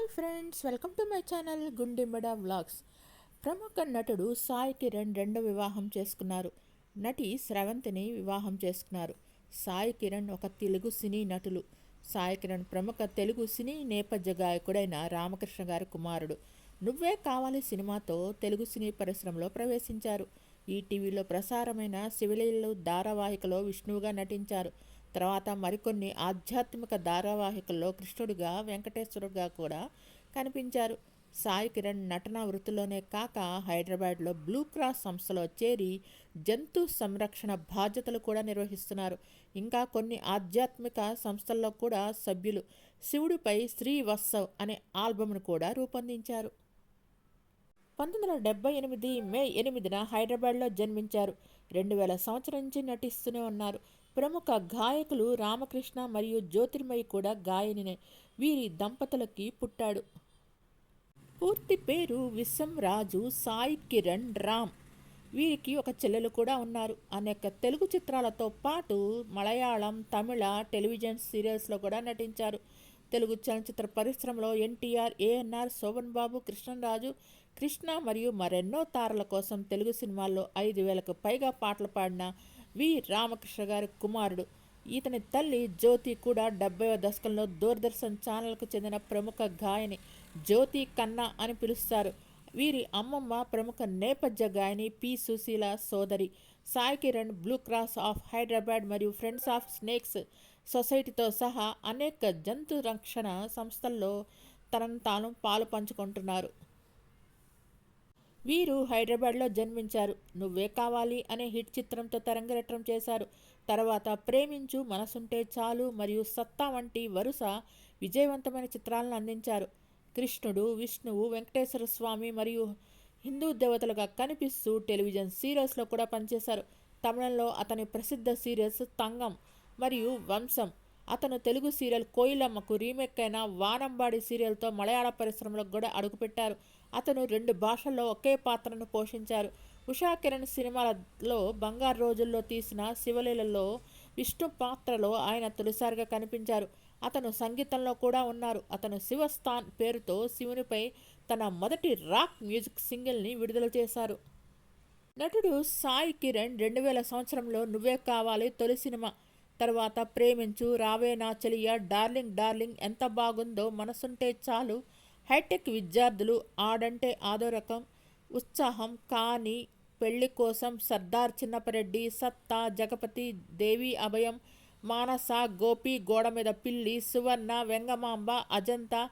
Hi friends, welcome to my channel గుండెమ్మడ vlogs. ప్రముఖ నటుడు సాయి కిరణ్ రెండో వివాహం చేసుకున్నారు. నటి స్రవంతిని వివాహం చేసుకున్నారు. సాయి కిరణ్ ఒక తెలుగు సినీ నటులు. సాయి కిరణ్ ప్రముఖ తెలుగు సినీ నేపథ్య గాయకుడైన రామకృష్ణ గారి కుమారుడు. నువ్వే కావాలి సినిమాతో తెలుగు సినీ పరిశ్రమలో ప్రవేశించారు. ఈ టీవీలో ప్రసారమైన శివలీలలు ధారావాహికలో విష్ణువుగా నటించారు. తర్వాత మరికొన్ని ఆధ్యాత్మిక ధారావాహికల్లో కృష్ణుడిగా, వెంకటేశ్వరుడిగా కూడా కనిపించారు. సాయి కిరణ్ నటన వృత్తిలోనే కాక హైదరాబాద్లో బ్లూ క్రాస్ సంస్థలో చేరి జంతు సంరక్షణ బాధ్యతలు కూడా నిర్వహిస్తున్నారు. ఇంకా కొన్ని ఆధ్యాత్మిక సంస్థల్లో కూడా సభ్యులు. శివుడిపై శ్రీవత్సవ్ అనే ఆల్బమ్ను కూడా రూపొందించారు. 1978 మే 8న హైదరాబాద్లో జన్మించారు. 2000 సంవత్సరం నుంచి నటిస్తూనే ఉన్నారు. ప్రముఖ గాయకులు రామకృష్ణ మరియు జ్యోతిర్మయి కూడా గాయనినే. వీరి దంపతులకి పుట్టాడు. పూర్తి పేరు విశ్వంరాజు సాయి కిరణ్ రామ్. వీరికి ఒక చెల్లెలు కూడా ఉన్నారు. అనేక తెలుగు చిత్రాలతో పాటు మలయాళం, తమిళ టెలివిజన్ సీరియల్స్లో కూడా నటించారు. తెలుగు చలనచిత్ర పరిశ్రమలో ఎన్టీఆర్, ఏఎన్ఆర్, శోభన్ బాబు, కృష్ణరాజు, కృష్ణ మరియు మరెన్నో తారల కోసం తెలుగు సినిమాల్లో 5,000కు పైగా పాటలు పాడిన వి రామకృష్ణ గారి కుమారుడు. ఇతని తల్లి జ్యోతి కూడా 70వ దశకంలో దూరదర్శన్ ఛానల్కు చెందిన ప్రముఖ గాయని. జ్యోతి కన్నా అని పిలుస్తారు. వీరి అమ్మమ్మ ప్రముఖ నేపథ్య గాయని పి సుశీల సోదరి. Sai Kiran blue cross of Hyderabad మరియు ఫ్రెండ్స్ ఆఫ్ స్నేక్స్ సొసైటీతో సహా అనేక జంతు రక్షణ సంస్థల్లో తనను తాను పాలు పంచుకుంటున్నారు. వీరు హైదరాబాద్లో జన్మించారు. నువ్వే కావాలి అనే హిట్ చిత్రంతో తరంగేట్రం చేశారు. తర్వాత ప్రేమించు, మనసుంటే చాలు మరియు సత్తా వంటి వరుస విజయవంతమైన చిత్రాలను అందించారు. కృష్ణుడు, విష్ణువు, వెంకటేశ్వర స్వామి మరియు హిందూ దేవతలుగా కనిపిస్తూ టెలివిజన్ సీరియల్స్లో కూడా పనిచేశారు. తమిళంలో అతని ప్రసిద్ధ సీరియల్స్ తంగం మరియు వంశం. అతను తెలుగు సీరియల్ కోయిలమ్మకు రీమేక్ అయిన వానంబాడి సీరియల్తో మలయాళ పరిశ్రమలో కూడా అడుగుపెట్టారు. అతను 2 భాషల్లో ఒకే పాత్రను పోషించారు. ఉషా కిరణ్ సినిమాలలో బంగారు రోజుల్లో తీసిన శివలీలలో విష్ణు పాత్రలో ఆయన తొలిసారిగా కనిపించారు. అతను సంగీతంలో కూడా ఉన్నారు. అతను శివస్థాన్ పేరుతో శివునిపై తన మొదటి రాక్ మ్యూజిక్ సింగిల్ని విడుదల చేశారు. నటుడు సాయి కిరణ్ 2000 సంవత్సరంలో నువ్వే కావాలి తొలి సినిమా. తర్వాత ప్రేమించు, రావే నా చెలియ, డార్లింగ్ డార్లింగ్, ఎంత బాగుందో, మనసుంటే చాలు, హైటెక్ విద్యార్థులు, ఆడంటే ఆదో రకం, ఉత్సాహం, కానీ, పెళ్లి కోసం, సర్దార్ చిన్నపరెడ్డి, సత్తా, జగపతి, దేవి అభయం, మానస, గోపి, గోడ మీద పిల్లి, సువర్ణ, వెంగమాంబ, అజంతా,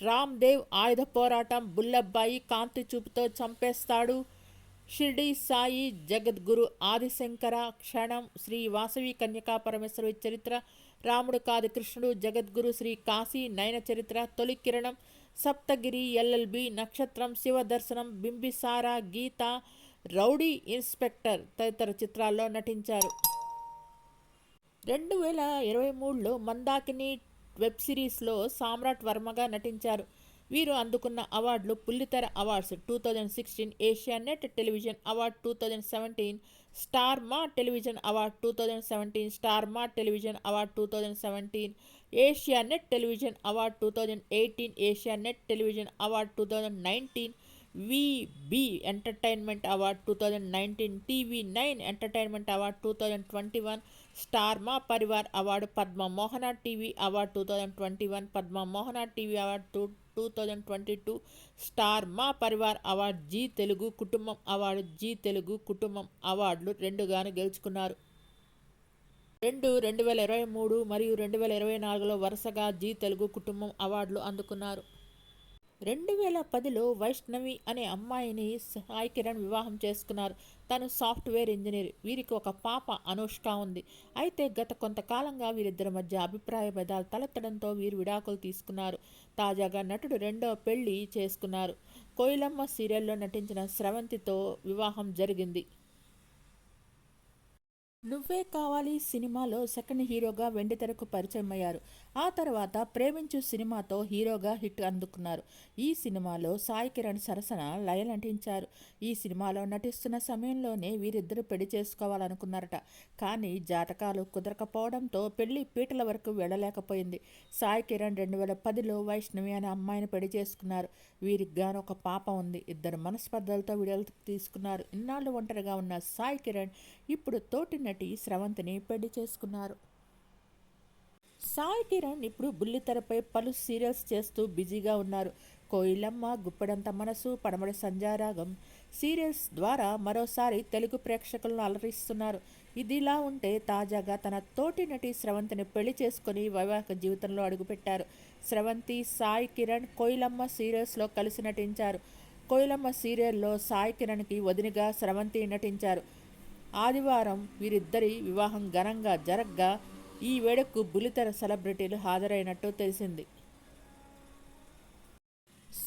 రామ్దేవ్, ఆయుధ పోరాటం, బుల్లబ్బాయి, కాంతి చూపుతో చంపేస్తాడు, షిర్డీ సాయి, జగద్గురు, ఆదిశంకర, క్షణం, శ్రీ వాసవి కన్యకా పరమేశ్వరి చరిత్ర, రాముడు కాదు కృష్ణుడు, జగద్గురు, శ్రీ కాశీ నయన చరిత్ర, తొలి కిరణం, సప్తగిరి, ఎల్ఎల్బి, నక్షత్రం, శివదర్శనం, బింబిసార, గీత, రౌడీ ఇన్స్పెక్టర్ తదితర చిత్రాల్లో నటించారు. 2023లో మందాకిని వెబ్ సిరీస్లో సామ్రాట్ వర్మగా నటించారు. వీరు అందుకున్న అవార్డులు: Bullitera awards 2016, Asianet television award 2017, Star Maa television award 2017, Star Maa television award 2017, Asianet television award 2018, Asianet television award 2019, VB entertainment award 2019, TV nine entertainment award 2021, Star Maa Parivaar award, Padma Mohana TV award 2021, Padma Mohana TV award 2022, Star Maa Parivaar award, G Telugu కుటుంబం award, G Telugu కుటుంబం అవార్డులు 2 గాను గెలుచుకున్నారు. 2023 మరియు 2024లో వరుసగా జీ తెలుగు కుటుంబం అవార్డులు అందుకున్నారు. 2010లో వైష్ణవి అనే అమ్మాయిని సాయి కిరణ్ వివాహం చేసుకున్నారు. తను సాఫ్ట్వేర్ ఇంజనీర్. వీరికి ఒక పాప అనుష్క ఉంది. అయితే గత కొంతకాలంగా వీరిద్దరి మధ్య అభిప్రాయ భేదాలు తలెత్తడంతో వీరు విడాకులు తీసుకున్నారు. తాజాగా నటుడు రెండో పెళ్లి చేసుకున్నారు. కోయిలమ్మ సీరియల్లో నటించిన స్రవంతితో వివాహం జరిగింది. నువ్వే కావాలి సినిమాలో సెకండ్ హీరోగా వెండితెరకు పరిచయం అయ్యారు. ఆ తర్వాత ప్రేమించు సినిమాతో హీరోగా హిట్ అందుకున్నారు. ఈ సినిమాలో సాయి కిరణ్ సరసన లయ నటించారు. ఈ సినిమాలో నటిస్తున్న సమయంలోనే వీరిద్దరూ పెళ్లి చేసుకోవాలనుకున్నారట. కానీ జాతకాలు కుదరకపోవడంతో పెళ్లి పీటల వరకు వెళ్ళలేకపోయింది. సాయి కిరణ్ 2010లో వైష్ణవి అనే అమ్మాయిని పెళ్లి చేసుకున్నారు. వీరికి గాను ఒక పాప ఉంది. ఇద్దరు మనస్పర్ధలతో విడుదల తీసుకున్నారు. ఇన్నాళ్ళు ఒంటరిగా ఉన్న సాయి కిరణ్ ఇప్పుడు తోటి నటి స్రవంతిని పెళ్లి చేసుకున్నారు. సాయి కిరణ్ ఇప్పుడు బుల్లితెరపై పలు సీరియల్స్ చేస్తూ బిజీగా ఉన్నారు. కోయిలమ్మ, గుప్పెడంత మనసు, పడమడి సంధ్యారాగం సీరియల్స్ ద్వారా మరోసారి తెలుగు ప్రేక్షకులను అలరిస్తున్నారు. ఇదిలా ఉంటే తాజాగా తన తోటి నటి స్రవంతిని పెళ్లి చేసుకుని వైవాహిక జీవితంలో అడుగుపెట్టారు. స్రవంతి, సాయి కిరణ్ కోయిలమ్మ సీరియల్స్లో కలిసి నటించారు. కోయిలమ్మ సీరియల్లో సాయి కిరణ్కి వదినగా స్రవంతి నటించారు. ఆదివారం వీరిద్దరి వివాహం ఘనంగా జరగ్గా ఈ వేడుకకు బుల్లితెర సెలబ్రిటీలు హాజరైనట్టు తెలిసింది.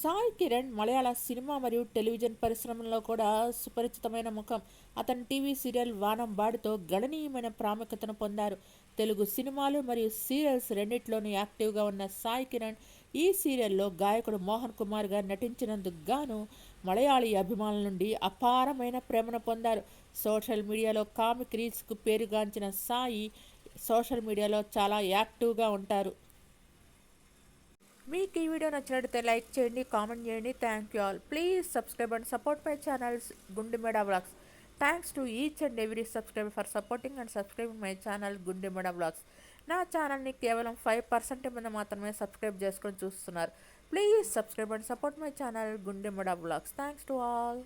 సాయి కిరణ్ మలయాళ సినిమా మరియు టెలివిజన్ పరిశ్రమలో కూడా సుపరిచితమైన ముఖం. అతను టీవీ సీరియల్ వానం బాడుతో గణనీయమైన ప్రాముఖ్యతను పొందారు. తెలుగు సినిమాలు మరియు సీరియల్స్ రెండిట్లోనూ యాక్టివ్గా ఉన్న సాయి కిరణ్ ఈ సీరియల్లో గాయకుడు మోహన్ కుమార్గా నటించినందుకు గాను మలయాళీ అభిమానుల నుండి అపారమైన ప్రేమను పొందారు. సోషల్ మీడియాలో కామిక్ రీల్స్కు పేరుగాంచిన సాయి సోషల్ మీడియాలో చాలా యాక్టివ్గా ఉంటారు. మీకు ఈ వీడియో నచ్చినట్లయితే లైక్ చేయండి, కామెంట్ చేయండి. Thank you all. Please subscribe and support my channels Gundemeda vlogs. Thanks to each and every subscriber for supporting and subscribing my channel Gundemeda vlogs. నా ఛానల్ని కేవలం 5% మంది మాత్రమే సబ్స్క్రైబ్ చేసుకొని చూస్తున్నారు. Please subscribe and support my channel Gundemeda vlogs. Thanks to all.